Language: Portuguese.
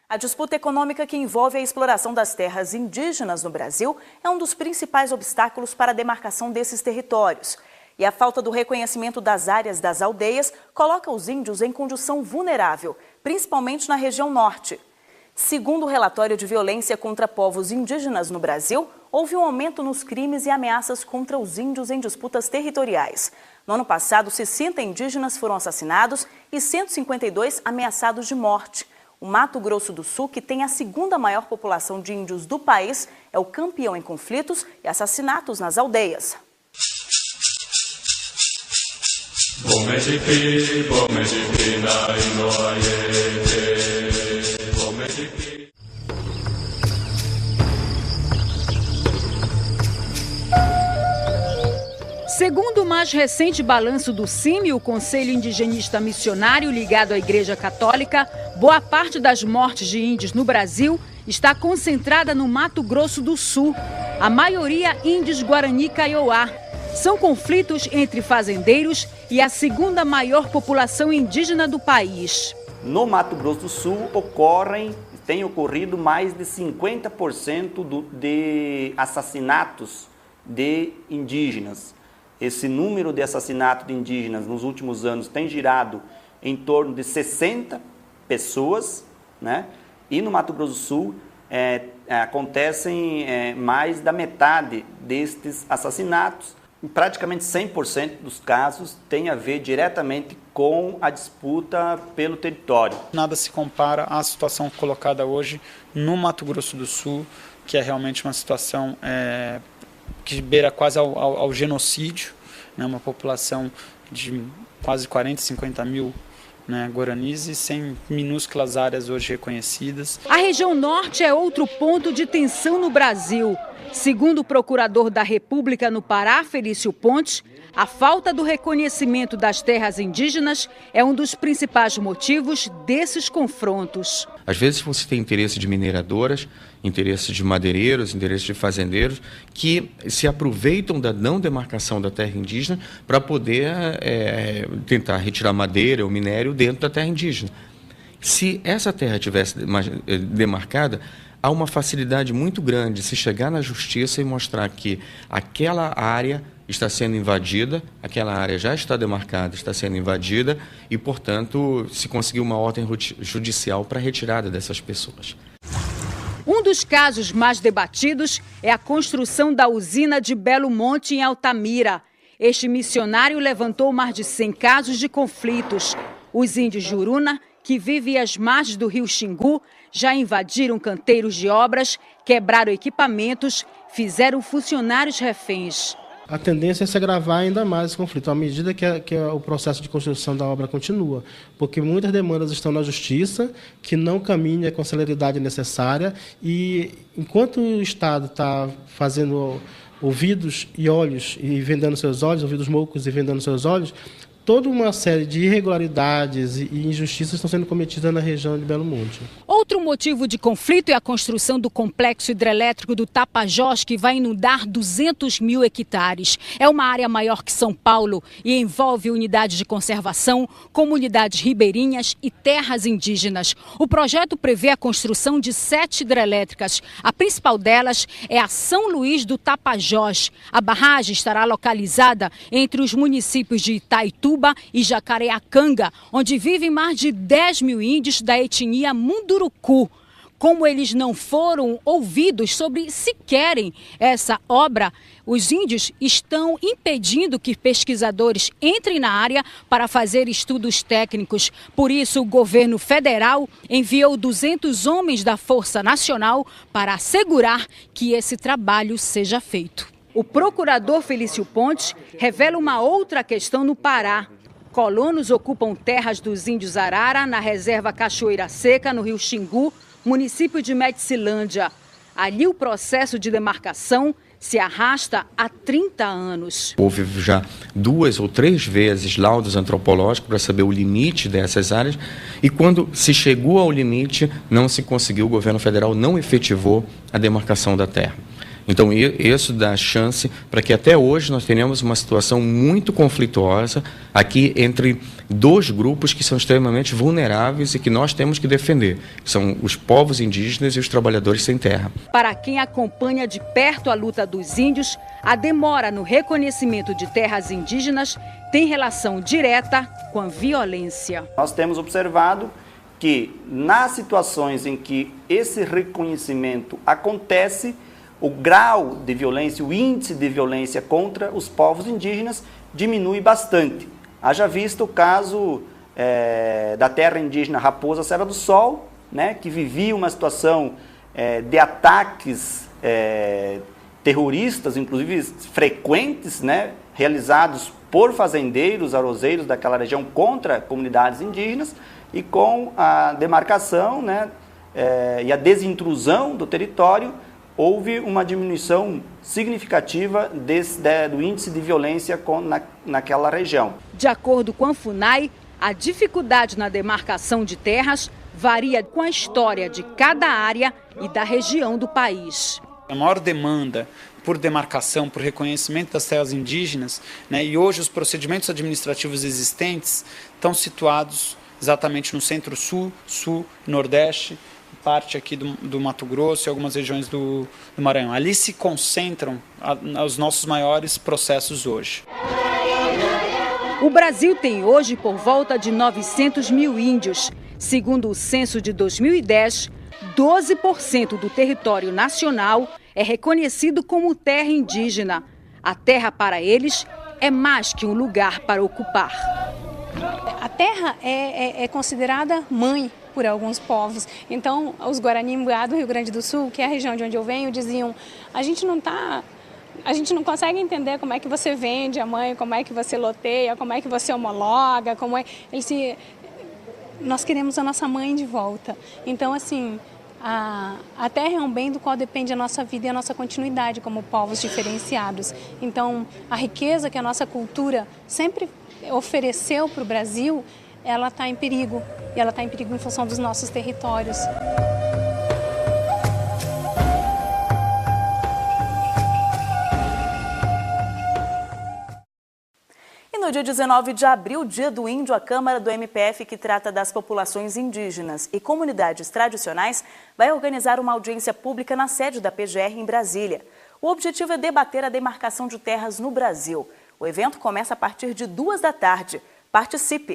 A disputa econômica que envolve a exploração das terras indígenas no Brasil é um dos principais obstáculos para a demarcação desses territórios. E a falta do reconhecimento das áreas das aldeias coloca os índios em condição vulnerável, principalmente na região norte. Segundo o relatório de violência contra povos indígenas no Brasil, houve um aumento nos crimes e ameaças contra os índios em disputas territoriais. No ano passado, 60 indígenas foram assassinados e 152 ameaçados de morte. O Mato Grosso do Sul, que tem a segunda maior população de índios do país, é o campeão em conflitos e assassinatos nas aldeias. Segundo o mais recente balanço do CIMI, o Conselho Indigenista Missionário ligado à Igreja Católica, boa parte das mortes de índios no Brasil está concentrada no Mato Grosso do Sul. A maioria índios Guarani Kaiowá. São conflitos entre fazendeiros e a segunda maior população indígena do país. No Mato Grosso do Sul tem ocorrido mais de 50% de assassinatos de indígenas. Esse número de assassinatos de indígenas nos últimos anos tem girado em torno de 60 pessoas, né? E no Mato Grosso do Sul acontecem mais da metade destes assassinatos. Praticamente 100% dos casos tem a ver diretamente com a disputa pelo território. Nada se compara à situação colocada hoje no Mato Grosso do Sul, que é realmente uma situação que beira quase ao genocídio, né? Uma população de quase 40, 50 mil guaranis e sem minúsculas áreas hoje reconhecidas. A região norte é outro ponto de tensão no Brasil. Segundo o procurador da República no Pará, Felício Pontes, a falta do reconhecimento das terras indígenas é um dos principais motivos desses confrontos. Às vezes você tem interesse de mineradoras, interesse de madeireiros, interesse de fazendeiros, que se aproveitam da não demarcação da terra indígena para poder tentar retirar madeira ou minério dentro da terra indígena. Se essa terra tivesse demarcada, há uma facilidade muito grande de se chegar na justiça e mostrar que aquela área está sendo invadida, aquela área já está demarcada, está sendo invadida e, portanto, se conseguir uma ordem judicial para a retirada dessas pessoas. Um dos casos mais debatidos é a construção da usina de Belo Monte, em Altamira. Este missionário levantou mais de 100 casos de conflitos. Os índios Juruna, que vivem às margens do rio Xingu, já invadiram canteiros de obras, quebraram equipamentos, fizeram funcionários reféns. A tendência é se agravar ainda mais esse conflito, à medida que o processo de construção da obra continua, porque muitas demandas estão na justiça, que não caminha com a celeridade necessária, e enquanto o Estado está fazendo ouvidos e olhos e vendando seus olhos, ouvidos moucos e vendando seus olhos, toda uma série de irregularidades e injustiças estão sendo cometidas na região de Belo Monte. Outro motivo de conflito é a construção do complexo hidrelétrico do Tapajós, que vai inundar 200 mil hectares. É uma área maior que São Paulo e envolve unidades de conservação, comunidades ribeirinhas e terras indígenas. O projeto prevê a construção de 7 hidrelétricas. A principal delas é a São Luís do Tapajós. A barragem estará localizada entre os municípios de Itaitu e Jacareacanga, onde vivem mais de 10 mil índios da etnia Munduruku. Como eles não foram ouvidos sobre se querem essa obra, os índios estão impedindo que pesquisadores entrem na área para fazer estudos técnicos. Por isso, o governo federal enviou 200 homens da Força Nacional para assegurar que esse trabalho seja feito. O procurador Felício Pontes revela uma outra questão no Pará. Colonos ocupam terras dos índios Arara, na reserva Cachoeira Seca, no rio Xingu, município de Medicilândia. Ali o processo de demarcação se arrasta há 30 anos. Houve já 2 ou 3 vezes laudos antropológicos para saber o limite dessas áreas e quando se chegou ao limite não se conseguiu, o governo federal não efetivou a demarcação da terra. Então, isso dá chance para que até hoje nós tenhamos uma situação muito conflituosa aqui entre dois grupos que são extremamente vulneráveis e que nós temos que defender, que são os povos indígenas e os trabalhadores sem terra. Para quem acompanha de perto a luta dos índios, a demora no reconhecimento de terras indígenas tem relação direta com a violência. Nós temos observado que nas situações em que esse reconhecimento acontece, o grau de violência, o índice de violência contra os povos indígenas diminui bastante. Haja visto o caso da terra indígena Raposa Serra do Sol, né, que vivia uma situação de ataques terroristas, inclusive frequentes, né, realizados por fazendeiros, arrozeiros daquela região contra comunidades indígenas, e com a demarcação, né, e a desintrusão do território, houve uma diminuição significativa do índice de violência naquela região. De acordo com a FUNAI, a dificuldade na demarcação de terras varia com a história de cada área e da região do país. A maior demanda por demarcação, por reconhecimento das terras indígenas, né, e hoje os procedimentos administrativos existentes estão situados exatamente no centro-sul, sul, nordeste, parte aqui do Mato Grosso e algumas regiões do Maranhão. Ali se concentram os nossos maiores processos hoje. O Brasil tem hoje por volta de 900 mil índios. Segundo o censo de 2010, 12% do território nacional é reconhecido como terra indígena. A terra para eles é mais que um lugar para ocupar. A terra é considerada mãe por alguns povos. Então, os Guarani-Munguá do Rio Grande do Sul, que é a região de onde eu venho, diziam: a gente não consegue entender como é que você vende a mãe, como é que você loteia, como é que você homologa, nós queremos a nossa mãe de volta. Então, assim, a terra é um bem do qual depende a nossa vida e a nossa continuidade como povos diferenciados. Então, a riqueza que a nossa cultura sempre ofereceu para o Brasil, ela está em perigo. E ela está em perigo em função dos nossos territórios. E no dia 19 de abril, Dia do Índio, a Câmara do MPF, que trata das populações indígenas e comunidades tradicionais, vai organizar uma audiência pública na sede da PGR em Brasília. O objetivo é debater a demarcação de terras no Brasil. O evento começa a partir de 14h. Participe!